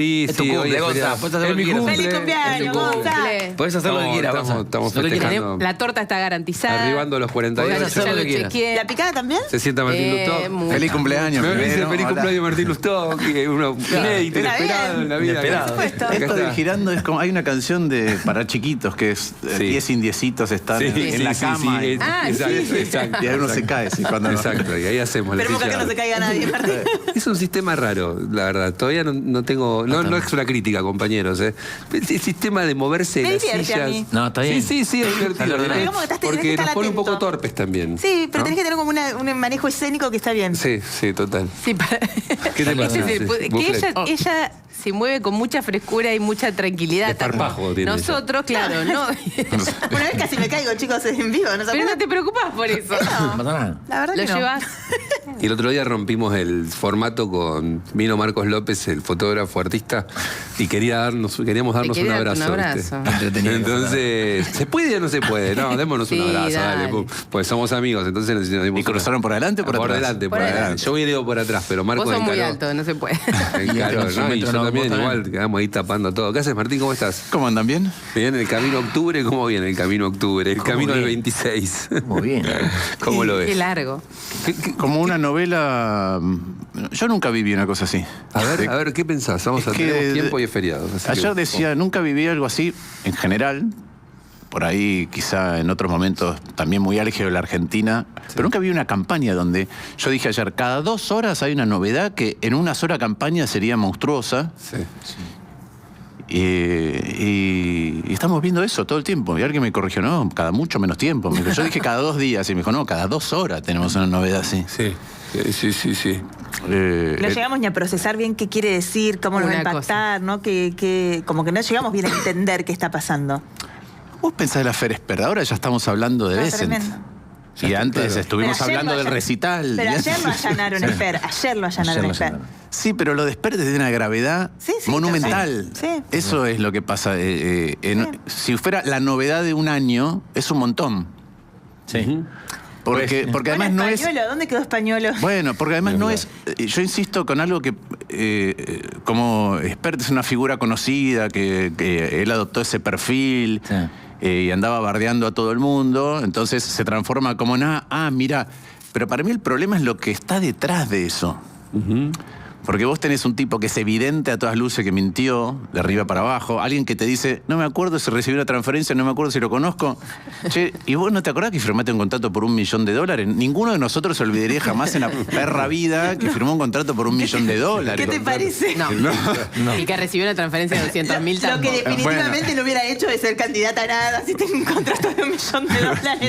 Sí, es tu sí, cumple, Gonza. Puedes hacer lo que quieras. ¡Feliz cumpleaños, Gonza! Puedes hacer lo que quieras, Gonza. Estamos Lo que quieras. festejando. La torta está garantizada. Arribando los 48. Podés hacer Ya lo lo que quieras. chequeé. ¿La picada también? Se sienta Martín Lustó. mucho. Feliz cumpleaños. Me dice primero. feliz Hola. cumpleaños Martín Lustó, que uno inédito, Está inesperado bien. en la vida. Inesperado. Por supuesto. Acá Esto de está. girando es como hay una canción de para chiquitos que es Sí. 10 indiecitos están en la cama y, Exacto. y ahí uno se cae. Sí, cuando Exacto, y ahí hacemos la Esperemos que acá ficha. no se caiga nadie, Martín. Es un sistema raro, la verdad. Todavía no tengo. No es una crítica, compañeros. El sistema de moverse Me las divierte a sillas. mí. No, está bien. Sí, es divertido. Está ordenado. Pero como que estás- tenés que Porque estar nos pone un atento. poco torpes también. Sí, pero ¿no? tenés que tener como un manejo escénico que está bien. Sí, total. Sí, ¿Qué te pasa? Ese es el Sí, que buffet. ella se mueve con mucha frescura y mucha tranquilidad. Desparpajo tiene Nosotros, claro, no. Una vez casi me caigo, chicos, en vivo, ¿no se Pero no acuerdan? te preocupás por eso. No pasa nada. La verdad Lo que no. llevas. Y el otro día rompimos el formato con vino Marcos López, el fotógrafo artista, y queríamos darnos quería un darte abrazo. un ¿viste? abrazo. Entretenido. Entonces, ¿se puede o no se puede? No, démonos Sí, un abrazo, dale. dale. Pues somos amigos, entonces nos dimos ¿Y cruzaron por adelante o por atrás? delante, por Por adelante. adelante. Yo hubiera ido por atrás, pero Marcos Vos sos muy encaró. alto, no se puede. Encaró, Y ¿no? Y yo no, también vos igual, también. quedamos ahí tapando todo. ¿Qué haces, Martín? ¿Cómo estás? ¿Cómo andan bien? Bien, el camino a octubre, ¿cómo viene el camino a octubre? El camino del 26. Muy bien. ¿Cómo lo Qué ves? largo. Como una novela. Yo nunca viví una cosa así. A ver, ¿qué pensás? Vamos a Es que tener tiempo y es feriado. así que- Ayer decía, nunca viví algo así en general. Por ahí, quizá en otros momentos también muy álgido de la Argentina. Pero nunca vi una campaña donde yo dije ayer, cada 2 horas hay una novedad que en una sola campaña sería monstruosa. Sí. Y estamos viendo eso todo el tiempo. Y alguien me corrigió, no, cada mucho menos tiempo. Yo dije cada 2 días y me dijo, no, cada 2 horas tenemos una novedad así. Sí. No llegamos ni a procesar bien qué quiere decir, cómo nos va a Una impactar, ¿no? Como que no llegamos bien a entender qué está pasando. Vos pensás la Fer Esper, ahora ya estamos hablando de No, Decent. tremendo. Y antes claro. estuvimos Pero ayer hablando lo del allan- recital. Pero Y ayer antes- lo allanaron, Esper. Ayer lo allanaron, Ayer lo Esper. allanaron. Sí, pero lo de Esper es de una gravedad Sí, sí, monumental. sí. Eso es lo que pasa. Si fuera la novedad de un año, es un montón. Sí. Porque además no es... Españolo, ¿dónde quedó Españolo? Bueno, porque además no es... Yo insisto con algo que como Expert es una figura conocida, que él adoptó ese perfil Sí. y andaba bardeando a todo el mundo, entonces se transforma como en, mira, pero para mí el problema es lo que está detrás de eso. Porque vos tenés un tipo que es evidente a todas luces que mintió, de arriba para abajo. Alguien que te dice, no me acuerdo si recibí una transferencia, no me acuerdo si lo conozco. Che, ¿y vos no te acordás que firmaste un contrato por $1 millón? Ninguno de nosotros se olvidaría jamás en la perra vida que firmó un contrato por $1 millón. ¿Qué te parece? No. Y que recibió una transferencia de 200.000 Lo que tampoco. definitivamente no hubiera hecho es ser candidata a nada si tengo un contrato de $1 millón.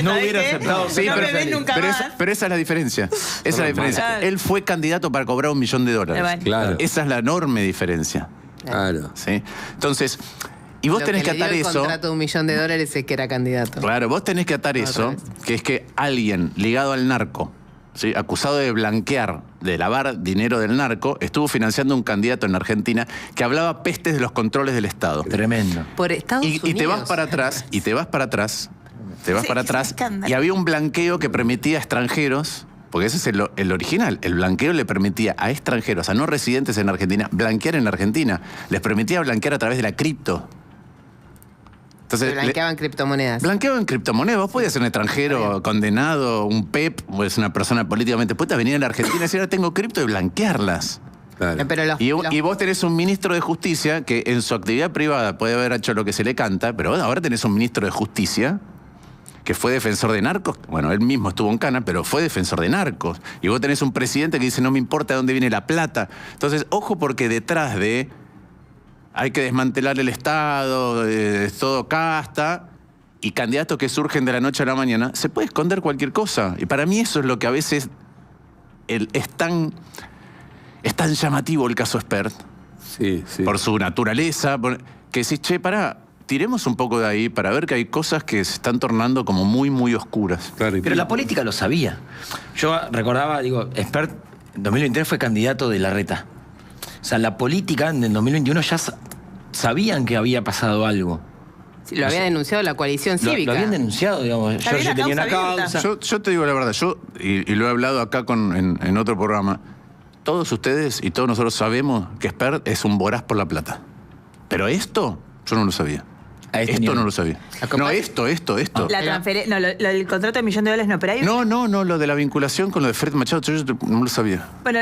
No ¿sabés hubiera qué? aceptado. Sí, no pero, me ven nunca pero más. pero esa es la diferencia. Esa es la diferencia. Claro. Él fue candidato para cobrar $1 millón. Bueno. Claro. Esa es la enorme diferencia. Claro. ¿Sí? Entonces, y vos Lo tenés que le dio atar el eso. contrato de $1 millón es que era candidato. Claro, vos tenés que atar Al eso, revés. que es que alguien ligado al narco, ¿sí? Acusado de blanquear, de lavar dinero del narco, estuvo financiando un candidato en Argentina que hablaba pestes de los controles del Estado. Tremendo. Por Estados Unidos. Y te vas para atrás, Sí, es un escándalo. y había un blanqueo que permitía a extranjeros, porque ese es el original, el blanqueo le permitía a extranjeros, a no residentes en Argentina, blanquear en la Argentina. Les permitía blanquear a través de la cripto. Entonces, Blanqueaban criptomonedas. blanqueo en criptomonedas. Vos podías ser un extranjero condenado, un PEP, o es una persona políticamente puesta, venir a la Argentina y decir, ahora tengo cripto y blanquearlas. Claro. Pero los, Y vos tenés un ministro de Justicia que en su actividad privada puede haber hecho lo que se le canta, pero ahora tenés un ministro de Justicia que fue defensor de narcos. Bueno, él mismo estuvo en cana, pero fue defensor de narcos. Y vos tenés un presidente que dice, no me importa de dónde viene la plata. Entonces, ojo, porque detrás de hay que desmantelar el Estado, es todo casta, y candidatos que surgen de la noche a la mañana, se puede esconder cualquier cosa. Y para mí eso es lo que a veces es tan llamativo el caso Expert, Sí, sí. por su naturaleza, que decís, che, pará, tiremos un poco de ahí para ver que hay cosas que se están tornando como muy, muy oscuras. Claro, Pero la política lo sabía. Yo recordaba, digo, Expert en 2023 fue candidato de Larreta. O sea, la política en el 2021 ya sabían que había pasado algo. Sí, lo había denunciado la coalición Lo cívica. habían denunciado, digamos. Había Yo una tenía una causa abierta. causa. Yo te digo la verdad, y lo he hablado acá en otro programa, todos ustedes y todos nosotros sabemos que Spert es un voraz por la plata. Pero esto, yo no lo sabía. Esto no lo sabía. No, esto. La transferencia, no, lo del contrato de $1 millón no, pero hay No, lo de la vinculación con lo de Fred Machado, yo no lo sabía. Bueno,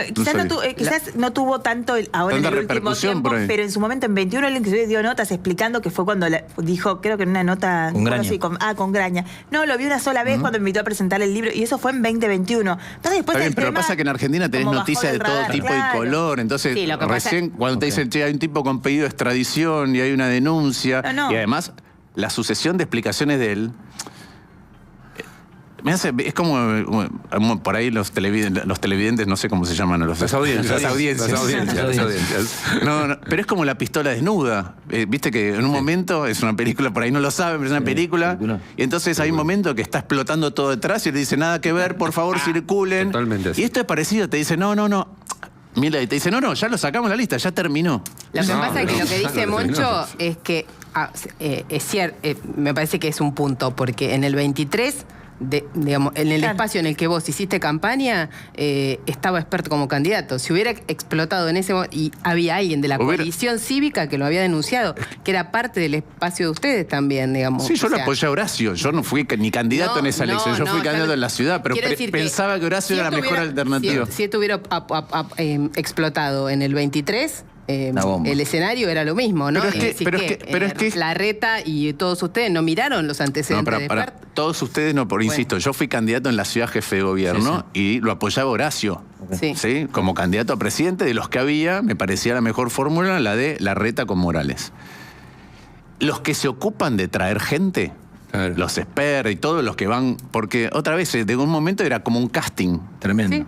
quizás no tuvo tanto ahora en el último tiempo, pero en su momento, en 21, él inclusive dio notas explicando que fue cuando dijo, creo que en una nota... Con Graña. Con Graña. No, lo vi una sola vez cuando me invitó a presentar el libro, y eso fue en 2021. Entonces, después pero pasa que en Argentina tenés noticias de todo tipo y color, entonces Sí, lo que recién cuando te dicen, che, hay un tipo con pedido de extradición y hay una denuncia, No. y además la sucesión de explicaciones de él me hace, es como por ahí los televidentes, no sé cómo se llaman Las audiencias. No, pero es como la pistola desnuda. Viste que en un momento es una película, por ahí no lo saben, pero es una película. Y entonces hay un momento que está explotando todo detrás y le dice, nada que ver, por favor, circulen. Totalmente así. Y esto es parecido, te dice, no. Mira, y te dice, no, ya lo sacamos de la lista, ya terminó. Lo que pasa es que lo que dice no, Moncho es que es cierto, me parece que es un punto, porque en el 23, digamos, en el espacio en el que vos hiciste campaña, estaba Spert como candidato. Si hubiera explotado en ese momento, y había alguien de la coalición cívica que lo había denunciado, que era parte del espacio de ustedes también, digamos. Sí, yo lo apoyé a Horacio. Yo no fui ni candidato en esa elección, yo fui candidato en la ciudad, pero pensaba que Horacio era la mejor alternativa. Si esto hubiera explotado en el 23... el escenario era lo mismo, ¿no? Pero es que Larreta y todos ustedes no miraron los antecedentes de Spert. Todos ustedes no, insisto, yo fui candidato en la ciudad jefe de gobierno y lo apoyaba Horacio. Sí. Como candidato a presidente, de los que había, me parecía la mejor fórmula la de Larreta con Morales. Los que se ocupan de traer gente, claro, los Spert y todos los que van, porque otra vez, de un momento era como un casting. Tremendo. Sí.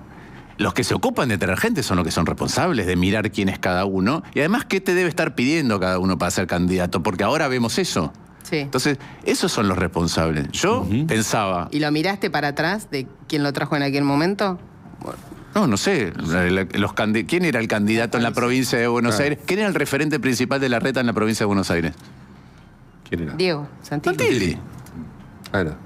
Los que se ocupan de traer gente son los que son responsables de mirar quién es cada uno. Y además, ¿qué te debe estar pidiendo cada uno para ser candidato? Porque ahora vemos eso. Sí. Entonces, esos son los responsables. Yo pensaba... ¿Y lo miraste para atrás de quién lo trajo en aquel momento? No sé. ¿Quién era el candidato en la provincia de Buenos Aires? ¿Quién era el referente principal de Larreta en la provincia de Buenos Aires? ¿Quién era? Diego Santilli. Santilli. Claro.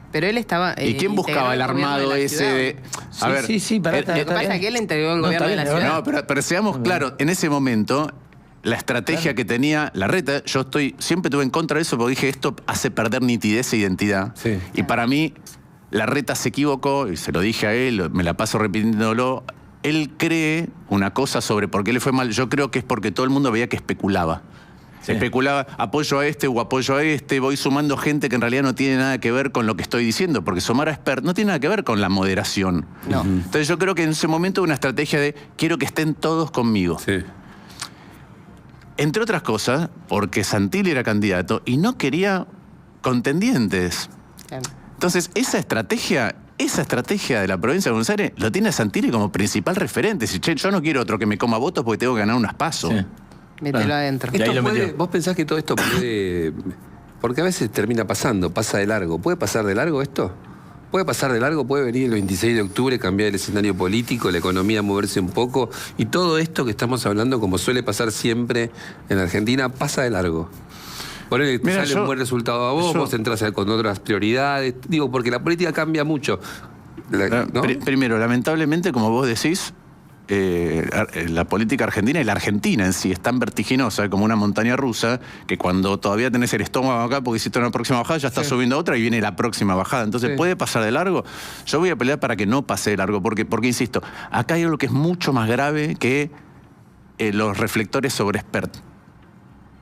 Pero él estaba... ¿Y quién buscaba el armado ese de...? A ver, Lo que pasa es que él integró el gobierno de la ciudad. No, pero seamos claros, en ese momento, la estrategia que tenía Larreta, yo siempre estuve en contra de eso porque dije, esto hace perder nitidez e identidad. Sí. Y para mí, Larreta se equivocó, y se lo dije a él, me la paso repitiéndolo, él cree una cosa sobre por qué le fue mal. Yo creo que es porque todo el mundo veía que especulaba. Especulaba, apoyo a este o apoyo a este, voy sumando gente que en realidad no tiene nada que ver con lo que estoy diciendo, porque sumar a Spert no tiene nada que ver con la moderación. No. Entonces yo creo que en ese momento hubo una estrategia de quiero que estén todos conmigo. Sí. Entre otras cosas, porque Santilli era candidato y no quería contendientes. Claro. Entonces, esa estrategia de la provincia de Buenos Aires lo tiene a Santilli como principal referente. Si, che, yo no quiero otro que me coma votos porque tengo que ganar unas pasos. Sí. Mételo adentro. Y ahí lo metió. ¿Vos pensás que todo esto puede...? Porque a veces termina pasando, pasa de largo. ¿Puede pasar de largo esto? ¿Puede pasar de largo? ¿Puede venir el 26 de octubre, cambiar el escenario político, la economía moverse un poco? Y todo esto que estamos hablando, como suele pasar siempre en Argentina, pasa de largo. Por él te sale un buen resultado a vos entras con otras prioridades. Digo, porque la política cambia mucho. ¿No? Primero, lamentablemente, como vos decís, la política argentina y la Argentina en sí es tan vertiginosa como una montaña rusa que cuando todavía tenés el estómago acá porque hiciste una próxima bajada ya estás subiendo a otra y viene la próxima bajada. Entonces, ¿puede pasar de largo? Yo voy a pelear para que no pase de largo porque insisto, acá hay algo que es mucho más grave que los reflectores sobre Spert.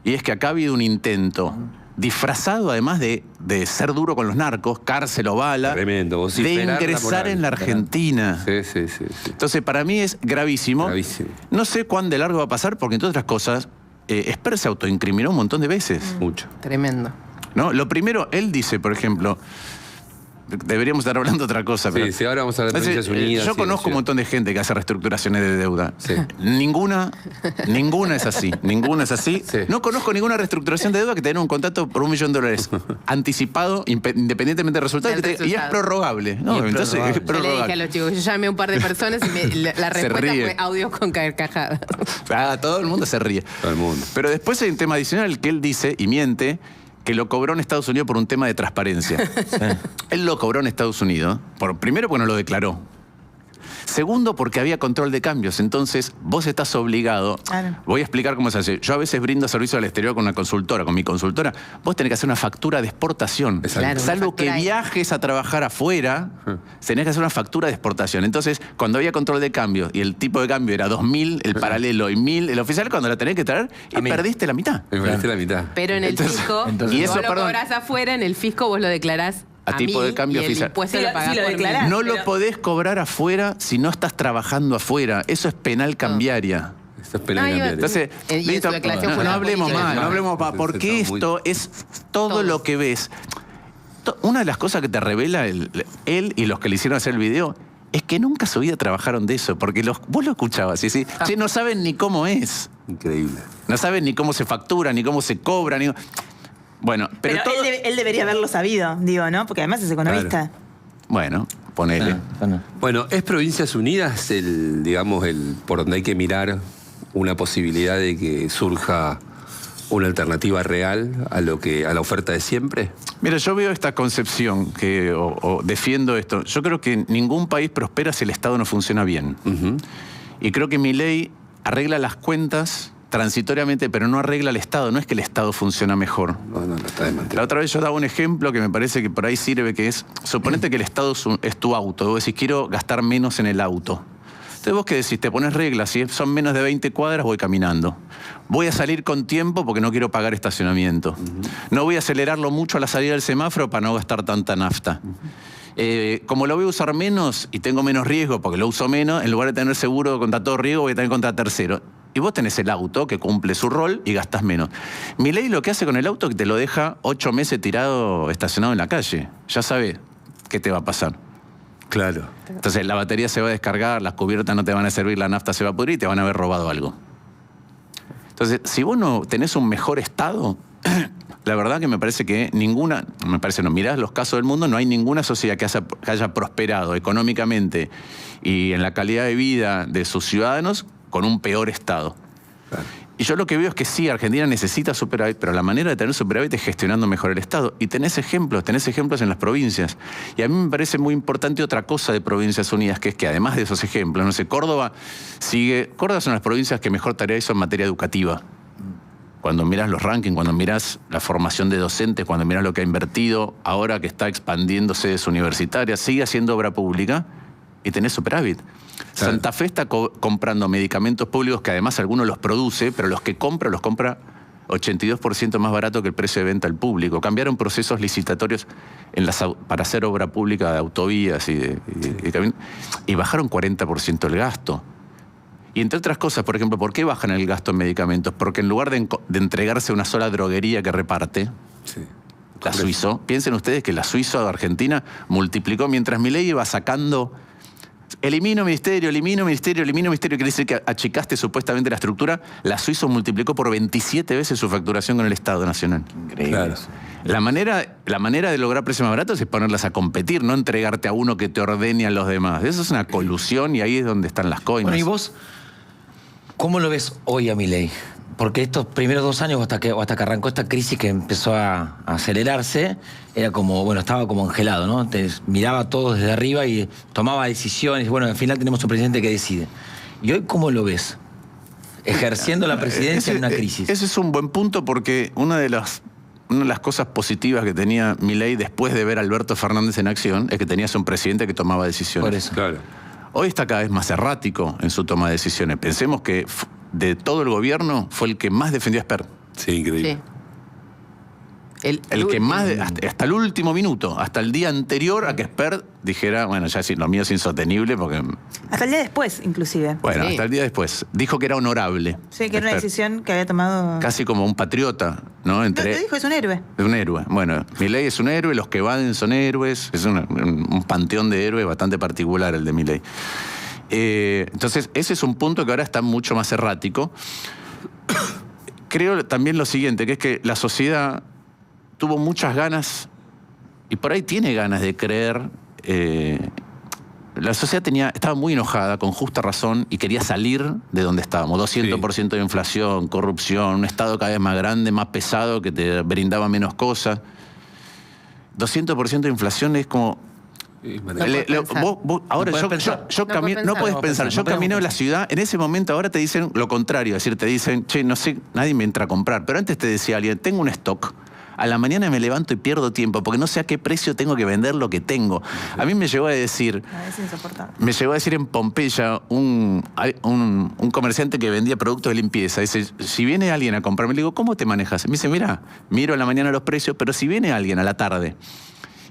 Y es que acá ha habido un intento disfrazado además de ser duro con los narcos, cárcel o bala, tremendo, de ingresar en la Argentina. Sí. Entonces, para mí es gravísimo. Gravísimo. No sé cuán de largo va a pasar, porque entre otras cosas, Spert se autoincriminó un montón de veces. Mucho. Tremendo. ¿No? Lo primero, él dice, por ejemplo, deberíamos estar hablando de otra cosa. Pero, Sí, ahora vamos a hablar de Provincias Unidas. yo conozco un montón de gente que hace reestructuraciones de deuda. Sí. Ninguna es así. Ninguna es así. Sí. No conozco ninguna reestructuración de deuda que tenga un contrato por $1 millón anticipado, independientemente del resultado, y es prorrogable. No, entonces es Yo le dije a prorrogable. los chicos, yo llamé a un par de personas y la respuesta ríe. fue audios con carcajadas. Todo el mundo se ríe. Todo el mundo. Pero después hay un tema adicional que él dice, y miente, que lo cobró en Estados Unidos por un tema de transparencia. Él lo cobró en Estados Unidos, primero porque no lo declaró. Segundo, porque había control de cambios. Entonces, vos estás obligado. Claro. Voy a explicar cómo se hace. Yo a veces brindo servicio al exterior con una consultora, con mi consultora. Vos tenés que hacer una factura de exportación. Claro, Salvo que viajes a trabajar afuera, tenés que hacer una factura de exportación. Entonces, cuando había control de cambio y el tipo de cambio era 2.000, el paralelo y 1.000, el oficial, cuando la tenés que traer, y perdiste la mitad. Me perdiste la mitad. Pero en el fisco, y si eso, vos lo perdón, cobrás afuera, en el fisco vos lo declarás a tipo mí, de cambio y oficial. el impuesto Sí, lo pagás sí, lo por mí. declarás. No pero- lo podés cobrar afuera si no estás trabajando afuera. Eso es penal cambiaria. Eso es penal Ah, iba- cambiario. Entonces, Y en listo, su declaración no fue una hablemos política. más, no hablemos más, Sí, porque está muy- esto es todo lo que ves. Una de las cosas que te revela él y los que le hicieron hacer el video es que nunca en su vida trabajaron de eso, porque vos lo escuchabas y sí, che, no saben ni cómo es, Increíble. no saben ni cómo se factura, ni cómo se cobra, ni... Bueno, pero todo... él debería haberlo sabido, digo, ¿no? Porque además es economista. Bueno, ponele. Bueno, ¿es Provincias Unidas el por donde hay que mirar una posibilidad de que surja una alternativa real a la oferta de siempre? Mira, yo veo esta concepción o defiendo esto. Yo creo que ningún país prospera si el Estado no funciona bien. Y creo que Milei arregla las cuentas transitoriamente, pero no arregla el Estado. No es que el Estado funciona mejor. No está de La mantener. otra vez yo daba un ejemplo que me parece que por ahí sirve, que es, suponete que el Estado es tu auto. Vos decís, quiero gastar menos en el auto. Entonces vos qué decís, te pones reglas, si son menos de 20 cuadras voy caminando. Voy a salir con tiempo porque no quiero pagar estacionamiento. No voy a acelerarlo mucho a la salida del semáforo para no gastar tanta nafta. Como lo voy a usar menos y tengo menos riesgo porque lo uso menos, en lugar de tener seguro contra todo riesgo voy a tener contra tercero. Y vos tenés el auto que cumple su rol y gastás menos. Milei lo que hace con el auto es que te lo deja 8 meses tirado, estacionado en la calle. Ya sabe qué te va a pasar. Claro. Entonces la batería se va a descargar, las cubiertas no te van a servir, la nafta se va a pudrir y te van a haber robado algo. Entonces, si vos no tenés un mejor estado, la verdad que me parece que mirás los casos del mundo, no hay ninguna sociedad que haya prosperado económicamente y en la calidad de vida de sus ciudadanos con un peor estado. Claro. Y yo lo que veo es que sí, Argentina necesita superávit, pero la manera de tener superávit es gestionando mejor el Estado. Y tenés ejemplos en las provincias. Y a mí me parece muy importante otra cosa de Provincias Unidas, que es que además de esos ejemplos, no sé, Córdoba son las provincias que mejor tarea hizo en materia educativa. Cuando miras los rankings, cuando miras la formación de docentes, cuando miras lo que ha invertido, ahora que está expandiendo sedes universitarias, sigue haciendo obra pública y tenés superávit. Claro. Santa Fe está comprando medicamentos públicos que además algunos los produce, pero los compra 82% más barato que el precio de venta al público. Cambiaron procesos licitatorios para hacer obra pública de autovías y bajaron 40% el gasto. Y entre otras cosas, por ejemplo, ¿por qué bajan el gasto en medicamentos? Porque en lugar de entregarse a una sola droguería que reparte, Sí. la Suizo, piensen ustedes que la Suizo de Argentina multiplicó, mientras Milei iba sacando, elimino ministerio, quiere decir que achicaste supuestamente la estructura, la Suizo multiplicó por 27 veces su facturación con el Estado Nacional. Increíble. Claro. La manera de lograr precios más baratos es ponerlas a competir, no entregarte a uno que te ordene a los demás. Eso es una colusión y ahí es donde están las coimas. Bueno, ¿y vos cómo lo ves hoy a Milei? Porque estos primeros 2 años, hasta que arrancó esta crisis que empezó a acelerarse, era como, bueno, estaba como angelado, ¿no? Te miraba todo desde arriba y tomaba decisiones. Bueno, al final tenemos un presidente que decide. ¿Y hoy cómo lo ves? Ejerciendo la presidencia en una crisis. Ese es un buen punto porque una de las cosas positivas que tenía Milei después de ver a Alberto Fernández en acción es que tenías un presidente que tomaba decisiones. Por eso. Claro. Hoy está cada vez más errático en su toma de decisiones. Pensemos que de todo el gobierno fue el que más defendió a Esper. Sí, increíble. Sí. El que más, hasta el último minuto, hasta el día anterior a que Esper dijera, bueno, ya lo mío es insostenible porque... Hasta el día después, inclusive. Bueno, Sí. hasta el día después. Dijo que era honorable. Sí, que era una Esper. decisión que había tomado... Casi como un patriota, ¿no? Lo dijo, es un héroe. Es un héroe. Bueno, Milei es un héroe, los que evaden son héroes. Es un panteón de héroes bastante particular el de Milei. Entonces, ese es un punto que ahora está mucho más errático. Creo también lo siguiente, que es que la sociedad tuvo muchas ganas, y por ahí tiene ganas de creer. La sociedad estaba muy enojada, con justa razón, y quería salir de donde estábamos. 200% de inflación, corrupción, un Estado cada vez más grande, más pesado, que te brindaba menos cosas. 200% de inflación es como... Ahora no puedes pensar. Yo camino en la ciudad, en ese momento ahora te dicen lo contrario, es decir, te dicen, che, no sé, nadie me entra a comprar. Pero antes te decía alguien, tengo un stock. A la mañana me levanto y pierdo tiempo porque no sé a qué precio tengo que vender lo que tengo. A mí me llegó a decir... Me llegó a decir en Pompeya un comerciante que vendía productos de limpieza. Dice, si viene alguien a comprarme, le digo, ¿cómo te manejas? Me dice, mira, miro a la mañana los precios, pero si viene alguien a la tarde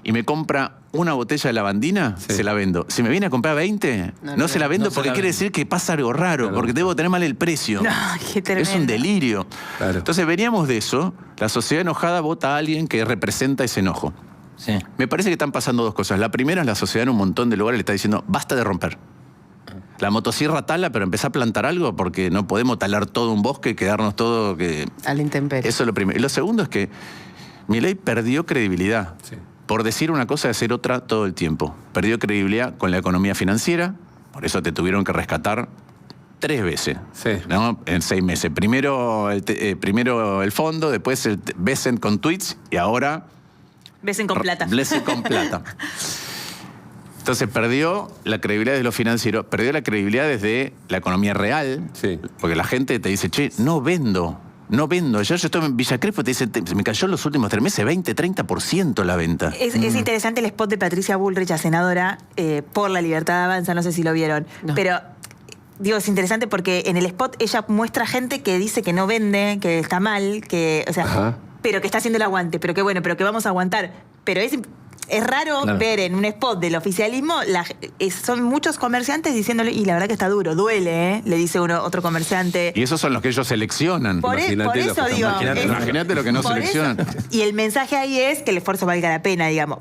y me compra una botella de lavandina, se la vendo. Si me viene a comprar 20, no se la vendo porque quiere decir que pasa algo raro, porque debo tener mal el precio. No, qué tremendo. Es un delirio. Claro. Entonces veníamos de eso, la sociedad enojada vota a alguien que representa ese enojo. Sí. Me parece que están pasando dos cosas. La primera es la sociedad en un montón de lugares le está diciendo, basta de romper. La motosierra tala, pero empezá a plantar algo porque no podemos talar todo un bosque y quedarnos todo... A la intemperie. Eso es lo primero. Y lo segundo es que Milei perdió credibilidad. Sí. Por decir una cosa y hacer otra todo el tiempo. Perdió credibilidad con la economía financiera, por eso te tuvieron que rescatar 3 veces, ¿no? En 6 meses. Primero el fondo, después el Besen con tweets y ahora... Besen con plata. Besen con plata. Entonces perdió la credibilidad de lo financiero, perdió la credibilidad desde la economía real, porque la gente te dice, che, no vendo. Yo estoy en Villa Crespo, te dicen, me cayó en los últimos 3 meses 20-30% la venta. Es interesante el spot de Patricia Bullrich, a senadora, por la libertad avanza, no sé si lo vieron. No. Pero, digo, es interesante porque en el spot ella muestra gente que dice que no vende, que está mal, que, o sea, pero que está haciendo el aguante, pero que bueno, pero que vamos a aguantar. Pero es raro ver en un spot del oficialismo, son muchos comerciantes diciéndole, y la verdad que está duro, duele, le dice otro comerciante. Y esos son los que ellos seleccionan. Por eso digo. Imagínate lo que no seleccionan. Y el mensaje ahí es que el esfuerzo valga la pena, digamos.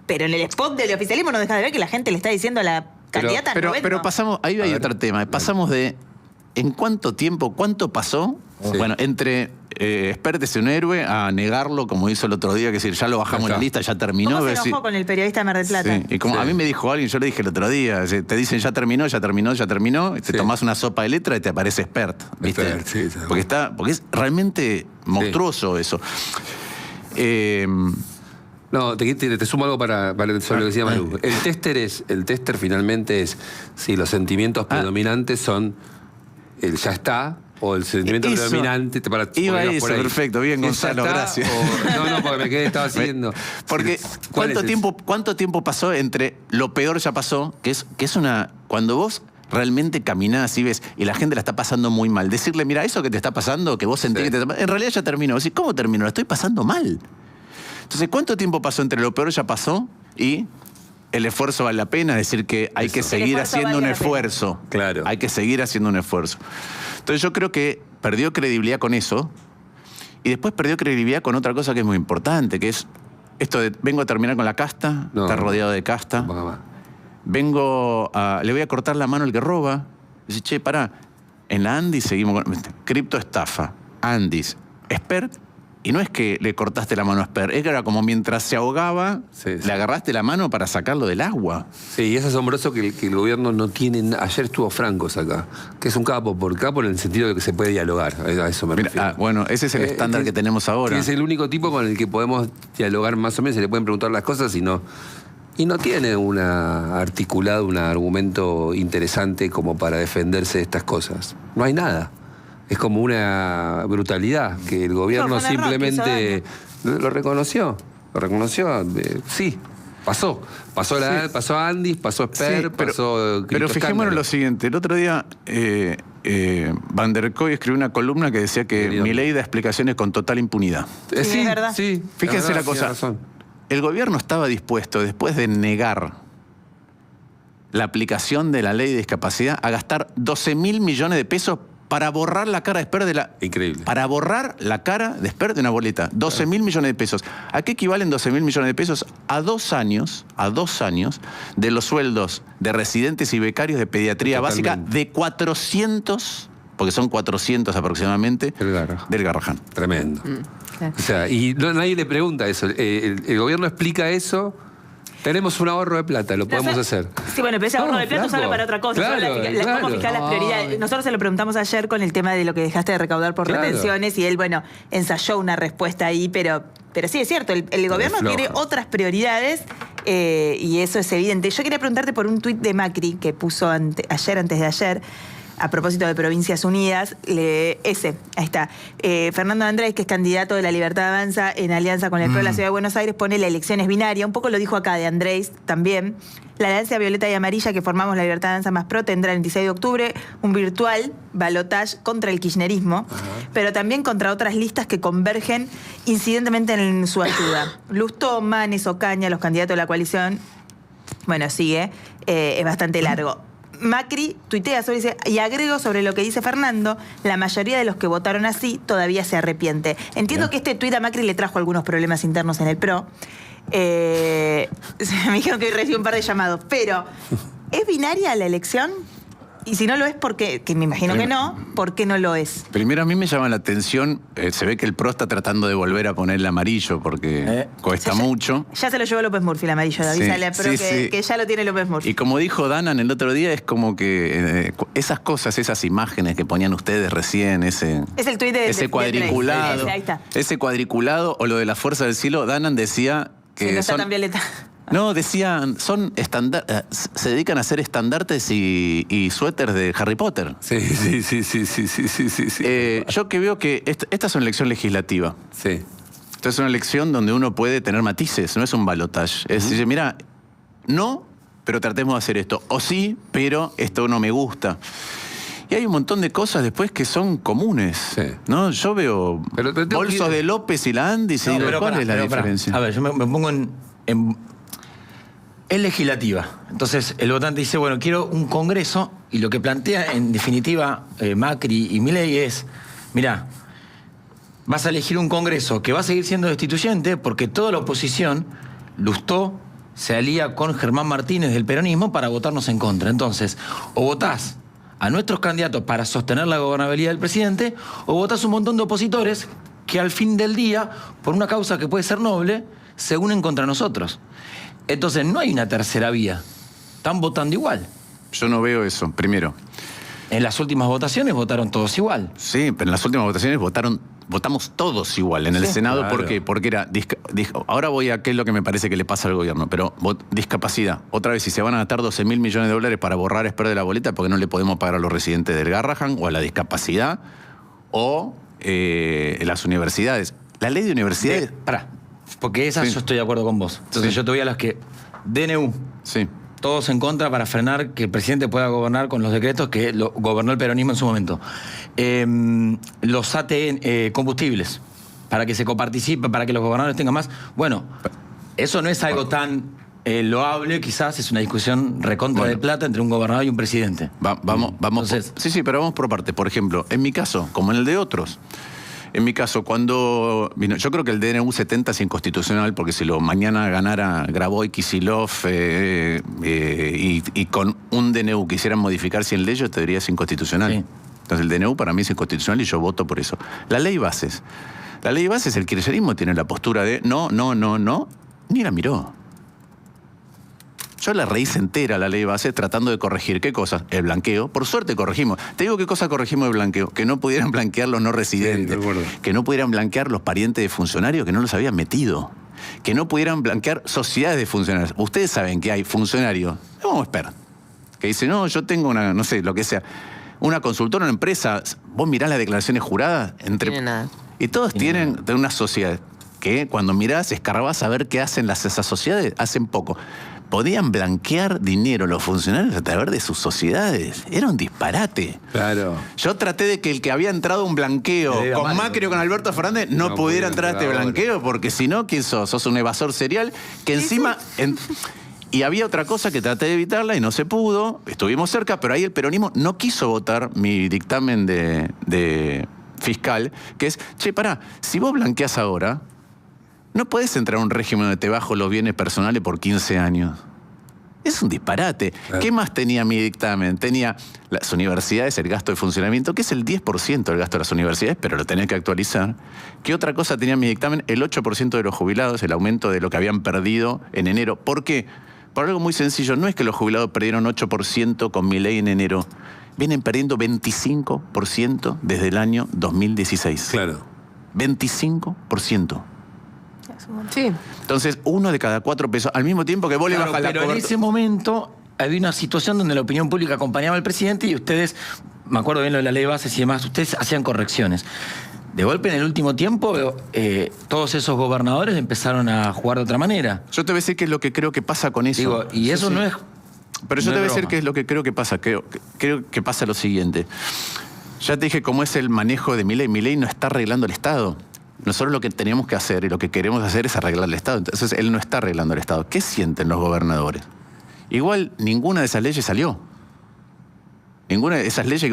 Pero en el spot del oficialismo no deja de ver que la gente le está diciendo a la candidata. Pero pasamos, ahí hay otro tema. Pasamos de ¿en cuánto tiempo, cuánto pasó? Bueno, entre Espert es un héroe a negarlo, como hizo el otro día, que decir, ya lo bajamos en la lista, ya terminó. ¿Cómo se enojó con el periodista de Mar del Plata? Sí. Y como a mí me dijo alguien, yo le dije el otro día, te dicen ya terminó, te tomás una sopa de letra y te aparece Espert, ¿viste? Porque es realmente monstruoso eso. No, te sumo algo sobre lo que decía Maru. El tester finalmente es si los sentimientos predominantes son el ya está, o el sentimiento predominante para iba eso, perfecto, bien Gonzalo, gracias. No, porque estaba haciendo. Porque ¿cuánto tiempo pasó entre lo peor ya pasó, que es una... Cuando vos realmente caminás y ves, y la gente la está pasando muy mal, decirle, mira, eso que te está pasando, que vos sentís que te está... En realidad ya terminó. Vos decís, ¿cómo terminó? La estoy pasando mal. Entonces, ¿cuánto tiempo pasó entre lo peor ya pasó y el esfuerzo vale la pena? Es decir, que hay que seguir haciendo un esfuerzo. Claro. Hay que seguir haciendo un esfuerzo. Entonces yo creo que perdió credibilidad con eso y después perdió credibilidad con otra cosa que es muy importante, que es esto de vengo a terminar con la casta, está rodeado de casta. Le voy a cortar la mano al que roba. Dice, che, pará, en la Andis seguimos con criptoestafa, Andis, Espert. Y no es que le cortaste la mano a Espert, es que era como mientras se ahogaba, le agarraste la mano para sacarlo del agua. Sí, y es asombroso que el gobierno no tiene... Ayer estuvo Francos acá, que es un capo en el sentido de que se puede dialogar, a eso me refiero. Bueno, ese es el estándar que tenemos ahora. Que es el único tipo con el que podemos dialogar más o menos, se le pueden preguntar las cosas y no tiene un argumento interesante como para defenderse de estas cosas. No hay nada. Es como una brutalidad que el gobierno simplemente lo reconoció. Sí, pasó. Pasó a Andis, pasó a Espert, pasó... Pero fijémonos en lo siguiente. El otro día Van der Kooi escribió una columna que decía que Milei da explicaciones con total impunidad. Sí, es verdad. Sí, fíjense la cosa. El gobierno estaba dispuesto, después de negar la aplicación de la ley de discapacidad, a gastar 12.000 millones de pesos para borrar la cara de Espert Increíble. Para borrar la cara de Espert de una boleta. 12.000 millones de pesos. ¿A qué equivalen 12.000 millones de pesos? A 2 años de los sueldos de residentes y becarios de pediatría básica de 400, porque son 400 aproximadamente, del Garrahan. Tremendo. O sea, y nadie le pregunta eso. El gobierno explica eso. Tenemos un ahorro de plata, lo podemos hacer. Sí, bueno, pero ese ahorro de plata solo para otra cosa. Cómo fijar las prioridades. Nosotros se lo preguntamos ayer con el tema de lo que dejaste de recaudar por retenciones y él, ensayó una respuesta ahí, pero sí es cierto, el gobierno tiene otras prioridades y eso es evidente. Yo quería preguntarte por un tuit de Macri que puso antes de ayer, a propósito de Provincias Unidas, ahí está. Fernando Andrés, que es candidato de La Libertad Avanza en alianza con el PRO de la Ciudad de Buenos Aires, pone la elección es binaria. Un poco lo dijo acá de Andrés también. La alianza violeta y amarilla que formamos La Libertad Avanza más PRO tendrá el 26 de octubre un virtual balotaje contra el kirchnerismo, pero también contra otras listas que convergen incidentemente en su ayuda. Lustó, Manes, Ocaña, los candidatos de la coalición. Bueno, sigue. Es bastante largo. Macri tuitea sobre dice, y agrego sobre lo que dice Fernando, la mayoría de los que votaron así todavía se arrepiente. Entiendo que este tuit a Macri le trajo algunos problemas internos en el PRO. Me dijeron que recibió un par de llamados, pero ¿es binaria la elección? Y si no lo es, ¿por qué? Que me imagino que no, ¿por qué no lo es? Primero, a mí me llama la atención, se ve que el PRO está tratando de volver a ponerle amarillo porque cuesta mucho. Ya se lo llevó López Murphy el amarillo, avísale al PRO que ya lo tiene López Murphy. Y como dijo Danan el otro día, es como que esas cosas, esas imágenes que ponían ustedes recién, es el tuit ese cuadriculado, ahí está. Ese cuadriculado o lo de la Fuerza del Cielo, Danan decía que no está tan violeta. No, decían, se dedican a hacer estandartes y suéteres de Harry Potter. Sí. Yo que veo que esta es una elección legislativa. Sí. Esta es una elección donde uno puede tener matices, no es un balotaje. Es decir, mira, no, pero tratemos de hacer esto. O sí, pero esto no me gusta. Y hay un montón de cosas después que son comunes. Sí. ¿No? Yo veo bolsos de López y la Andes y digo, ¿cuál es la diferencia? A ver, yo me pongo es legislativa. Entonces, el votante dice, bueno, quiero un congreso, y lo que plantea, en definitiva, Macri y Milei es, mirá, vas a elegir un congreso que va a seguir siendo destituyente porque toda la oposición, Lustó, se alía con Germán Martínez del peronismo para votarnos en contra. Entonces, o votás a nuestros candidatos para sostener la gobernabilidad del presidente, o votás un montón de opositores que al fin del día, por una causa que puede ser noble, se unen contra nosotros. Entonces no hay una tercera vía. Están votando igual. Yo no veo eso, primero. En las últimas votaciones votaron todos igual. Sí, pero en las últimas votaciones votamos todos igual. En el Senado, claro. ¿Por qué? Porque era... ahora voy a qué es lo que me parece que le pasa al gobierno, pero discapacidad. Otra vez, si se van a gastar 12.000 millones de dólares para borrar Esper de la boleta, porque no le podemos pagar a los residentes del Garrahan o a la discapacidad o las universidades. La ley de universidades... Porque esas yo estoy de acuerdo con vos. Entonces yo te voy a las que... DNU. Sí. Todos en contra para frenar que el presidente pueda gobernar con los decretos que gobernó el peronismo en su momento. Los ATN, combustibles, para que se coparticipe, para que los gobernadores tengan más. Bueno, eso no es algo tan loable, quizás es una discusión recontra de plata entre un gobernador y un presidente. Vamos. Entonces, sí, pero vamos por parte. Por ejemplo, en mi caso, como en el de otros... En mi caso, cuando vino, yo creo que el DNU 70 es inconstitucional porque si mañana ganara Graboy, Kicillof y con un DNU quisieran modificar 100 leyes, te diría es inconstitucional. Sí. Entonces el DNU para mí es inconstitucional y yo voto por eso. La ley bases. La ley bases, el kirchnerismo tiene la postura de no, ni la miró. Yo la rehice entera la ley base tratando de corregir. ¿Qué cosas? El blanqueo. Por suerte corregimos. Te digo qué cosa corregimos de blanqueo. Que no pudieran blanquear los no residentes. Sí, que no pudieran blanquear los parientes de funcionarios que no los habían metido. Que no pudieran blanquear sociedades de funcionarios. Ustedes saben que hay funcionarios, vamos a esperar, que dicen, no, yo tengo una, no sé, lo que sea, una consultora, una empresa. Vos mirás las declaraciones juradas entre... nada. Y todos tienen una sociedad que cuando mirás, escarbás a ver qué hacen esas sociedades, hacen poco. Podían blanquear dinero los funcionarios a través de sus sociedades. Era un disparate. Claro. Yo traté de que el que había entrado un blanqueo con Macri o con Alberto Fernández no pudiera entrar a este blanqueo, porque si no, ¿quién sos? Sos un evasor serial que encima... Y había otra cosa que traté de evitarla y no se pudo. Estuvimos cerca, pero ahí el peronismo no quiso votar mi dictamen de fiscal, que es, che, pará, si vos blanqueás ahora... No podés entrar a un régimen donde te bajo los bienes personales por 15 años. Es un disparate. Claro. ¿Qué más tenía mi dictamen? Tenía las universidades, el gasto de funcionamiento, que es el 10% del gasto de las universidades, pero lo tenés que actualizar. ¿Qué otra cosa tenía mi dictamen? El 8% de los jubilados, el aumento de lo que habían perdido en enero. ¿Por qué? Por algo muy sencillo. No es que los jubilados perdieron 8% con mi ley en enero. Vienen perdiendo 25% desde el año 2016. Claro. 25%. Sí. Entonces, 1 de cada 4 pesos, al mismo tiempo que vos le Claro, bajas la pero en cobertura. ese momento había una situación donde la opinión pública acompañaba al presidente y ustedes, me acuerdo bien lo de la ley de bases y demás, ustedes hacían correcciones. De golpe, en el último tiempo, todos esos gobernadores empezaron a jugar de otra manera. Yo te voy a decir qué es lo que creo que pasa con eso. Digo, y eso no es... Pero yo no te voy a es decir broma. qué es lo que creo que pasa. Creo que pasa lo siguiente. Ya te dije cómo es el manejo de Milei. Milei no está arreglando el Estado. Nosotros lo que tenemos que hacer y lo que queremos hacer es arreglar el Estado. Entonces él no está arreglando el Estado. ¿Qué sienten los gobernadores? Igual ninguna de esas leyes salió. Ninguna de esas leyes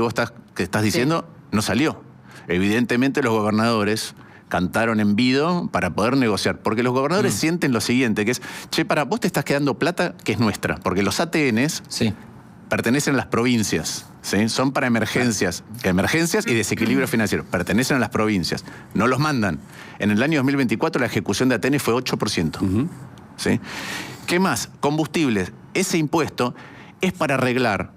que estás diciendo no salió. Evidentemente los gobernadores cantaron en vido para poder negociar. Porque los gobernadores sienten lo siguiente, que es, che, vos te estás quedando plata que es nuestra. Porque los ATNs Sí. pertenecen a las provincias, ¿sí? Son para emergencias y desequilibrio financiero. Pertenecen a las provincias, no los mandan. En el año 2024 la ejecución de ATN fue 8%. ¿Sí? ¿Qué más? Combustibles. Ese impuesto es para arreglar,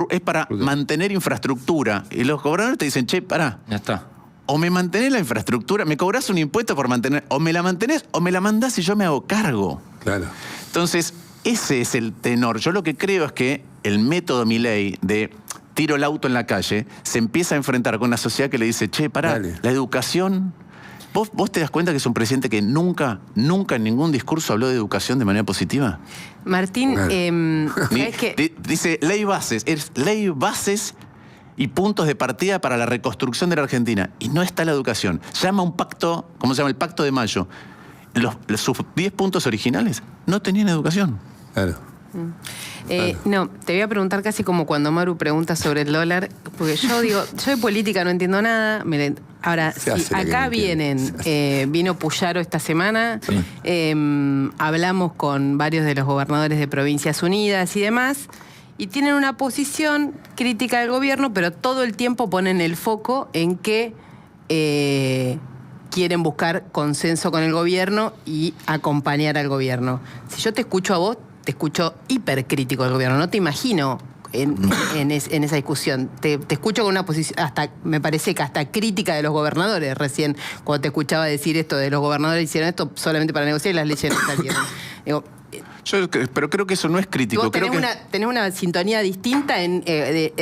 es para mantener infraestructura. Y los gobernadores te dicen, che, Ya está. o me mantenés la infraestructura, me cobrás un impuesto por mantener, o me la mantenés, o me la mandás y yo me hago cargo. Claro. Entonces, ese es el tenor. Yo lo que creo es que el método Milei de tiro el auto en la calle se empieza a enfrentar con una sociedad que le dice, che, Dale. la educación... ¿Vos te das cuenta que es un presidente que nunca en ningún discurso habló de educación de manera positiva? Martín, Claro. ¿sabes qué? Dice ley bases y puntos de partida para la reconstrucción de la Argentina. Y no está la educación. Llama un pacto, ¿cómo se llama? El Pacto de Mayo. Sus 10 puntos originales no tenían educación. Claro. No, te voy a preguntar casi como cuando Maru pregunta sobre el dólar, porque yo digo, yo de política no entiendo nada. Ahora, Se hace si lo que acá no entiende, vienen, vino Puyaro esta semana, hablamos con varios de los gobernadores de Provincias Unidas y demás, y tienen una posición crítica del gobierno, pero todo el tiempo ponen el foco en que quieren buscar consenso con el gobierno y acompañar al gobierno. Si yo te escucho a vos, te escucho hipercrítico del gobierno. No te imagino en esa discusión. Te escucho con una posición, me parece que hasta crítica de los gobernadores. Recién, cuando te escuchaba decir esto de los gobernadores hicieron esto solamente para negociar y las leyes no salieron. Digo, Pero creo que eso no es crítico. vos Creo tenés una sintonía distinta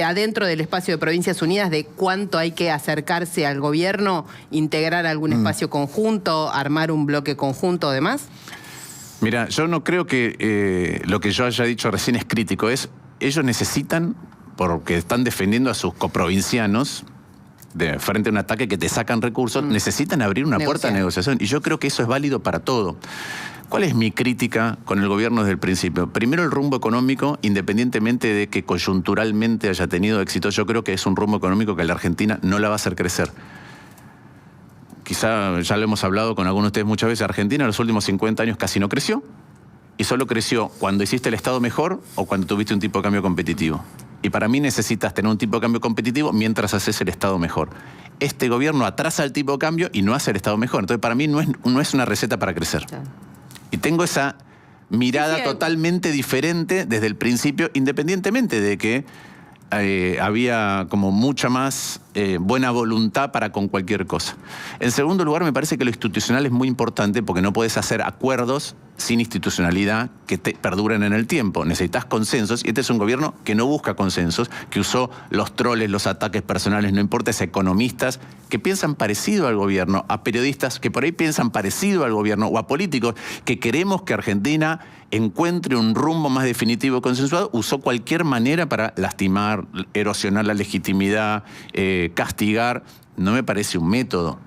adentro del espacio de Provincias Unidas de cuánto hay que acercarse al gobierno, integrar algún espacio conjunto, armar un bloque conjunto, además. Mira, yo no creo que lo que yo haya dicho recién es crítico. Ellos necesitan, porque están defendiendo a sus coprovincianos frente a un ataque que te sacan recursos, necesitan abrir una puerta de negociación. Y yo creo que eso es válido para todo. ¿Cuál es mi crítica con el gobierno desde el principio? Primero, el rumbo económico, independientemente de que coyunturalmente haya tenido éxito, yo creo que es un rumbo económico que la Argentina no la va a hacer crecer. Quizá ya lo hemos hablado con algunos de ustedes muchas veces, Argentina en los últimos 50 años casi no creció y solo creció cuando hiciste el Estado mejor o cuando tuviste un tipo de cambio competitivo. Y para mí necesitas tener un tipo de cambio competitivo mientras haces el Estado mejor. Este gobierno atrasa el tipo de cambio y no hace el Estado mejor. Entonces para mí no es una receta para crecer. Claro. Y tengo esa mirada totalmente diferente desde el principio, independientemente de que había como mucha más buena voluntad para con cualquier cosa. En segundo lugar, me parece que lo institucional es muy importante porque no puedes hacer acuerdos sin institucionalidad que te perduren en el tiempo. Necesitas consensos y este es un gobierno que no busca consensos, que usó los troles, los ataques personales, no importa, es economistas que piensan parecido al gobierno, a periodistas que por ahí piensan parecido al gobierno o a políticos que queremos que Argentina encuentre un rumbo más definitivo y consensuado, usó cualquier manera para lastimar, erosionar la legitimidad, castigar. No me parece un método,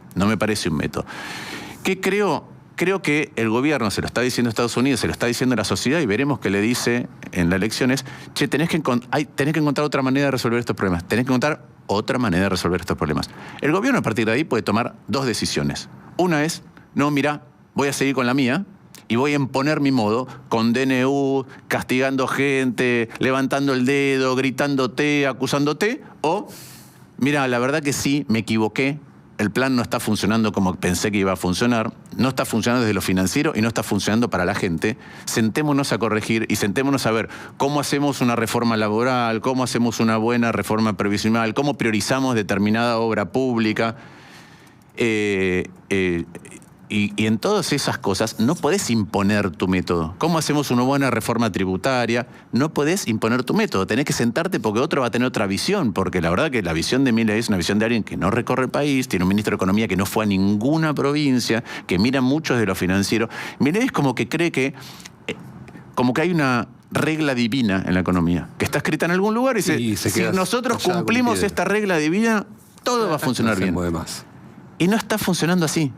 ¿Qué creo? Creo que el gobierno se lo está diciendo a Estados Unidos, se lo está diciendo a la sociedad y veremos qué le dice en las elecciones. Che, tenés que encontrar otra manera de resolver estos problemas. El gobierno a partir de ahí puede tomar dos decisiones. Una es, no, mira, voy a seguir con la mía y voy a imponer mi modo con DNU, castigando gente, levantando el dedo, gritándote, acusándote. O, mira, la verdad que sí, me equivoqué. El plan no está funcionando como pensé que iba a funcionar, no está funcionando desde lo financiero y no está funcionando para la gente. Sentémonos a corregir y sentémonos a ver cómo hacemos una reforma laboral, cómo hacemos una buena reforma previsional, cómo priorizamos determinada obra pública. Y en todas esas cosas no podés imponer tu método. ¿Cómo hacemos una buena reforma tributaria? No podés imponer tu método. Tenés que sentarte porque otro va a tener otra visión. Porque la verdad que la visión de Milei es una visión de alguien que no recorre el país, tiene un ministro de Economía que no fue a ninguna provincia, que mira mucho de lo financiero. Milei es como que cree que como que hay una regla divina en la economía, que está escrita en algún lugar y dice, si nosotros cumplimos esta regla divina, todo va a funcionar bien. Y no está funcionando así.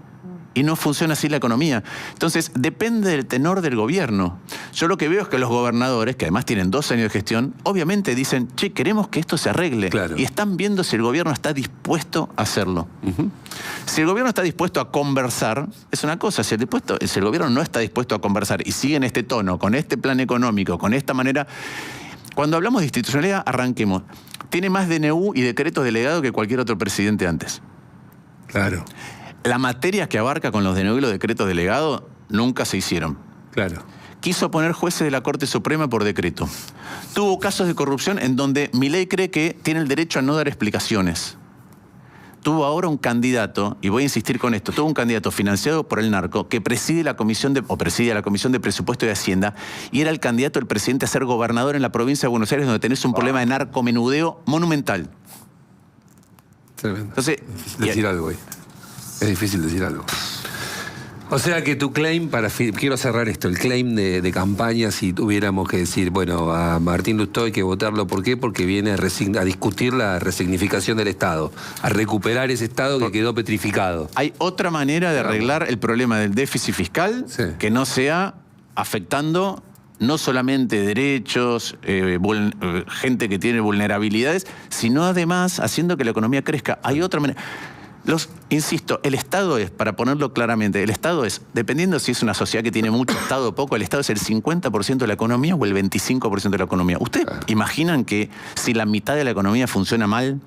Y no funciona así la economía. Entonces, depende del tenor del gobierno. Yo lo que veo es que los gobernadores, que además tienen 2 años de gestión, obviamente dicen, che, queremos que esto se arregle. Claro. Y están viendo si el gobierno está dispuesto a hacerlo. Si el gobierno está dispuesto a conversar, es una cosa. Si el gobierno no está dispuesto a conversar y sigue en este tono, con este plan económico, con esta manera... Cuando hablamos de institucionalidad, arranquemos. Tiene más DNU y decretos delegados que cualquier otro presidente antes. Claro. Las materias que abarca con los DNU y los decretos delegados nunca se hicieron. Claro. Quiso poner jueces de la Corte Suprema por decreto. Tuvo casos de corrupción en donde Milei cree que tiene el derecho a no dar explicaciones. Tuvo ahora un candidato, y voy a insistir con esto, tuvo un candidato financiado por el narco que preside la comisión de Presupuesto y Hacienda y era el candidato del presidente a ser gobernador en la provincia de Buenos Aires donde tenés un problema de narcomenudeo monumental. Tremendo. Entonces, decir algo hoy. Es difícil decir algo. O sea que tu claim, quiero cerrar esto, el claim de campaña, si tuviéramos que decir, bueno, a Martín Lustó hay que votarlo, ¿por qué? Porque viene a discutir la resignificación del Estado, a recuperar ese Estado que quedó petrificado. Hay otra manera de arreglar el problema del déficit fiscal que no sea afectando no solamente derechos, gente que tiene vulnerabilidades, sino además haciendo que la economía crezca. Hay otra manera. Insisto, el Estado es, para ponerlo claramente, el Estado es, dependiendo si es una sociedad que tiene mucho Estado o poco, el Estado es el 50% de la economía o el 25% de la economía. ¿Ustedes imaginan que si la mitad de la economía funciona mal,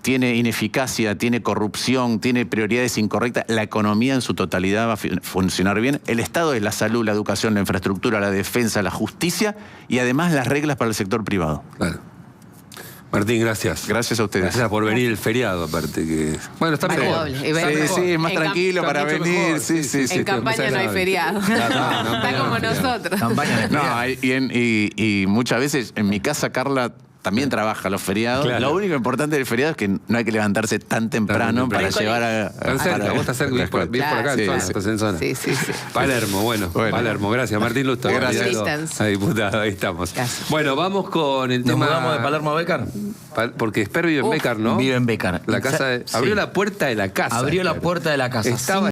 tiene ineficacia, tiene corrupción, tiene prioridades incorrectas, la economía en su totalidad va a funcionar bien? El Estado es la salud, la educación, la infraestructura, la defensa, la justicia y además las reglas para el sector privado. Claro. Martín, gracias. Gracias a ustedes. Gracias por venir el feriado, aparte que... Bueno, está mejor. Sí, es más tranquilo para venir. Sí. En campaña no hay feriado. Está como nosotros. Y muchas veces en mi casa Carla también trabaja los feriados. Claro. Lo único importante del feriado es que no hay que levantarse tan temprano para llevar a... Vos estás cerca, vivís por acá, estás en zona. Sí. Palermo, bueno. Palermo, gracias. Martín Lustó. Gracias. A diputado, ahí estamos. Gracias. Bueno, vamos con el ¿Nos tema... mudamos de Palermo a Bécar? Porque Esper vive en Bécar, ¿no? Vive en Bécar. La casa Sí. abrió la puerta de la casa. Abrió la puerta de la casa. Estaba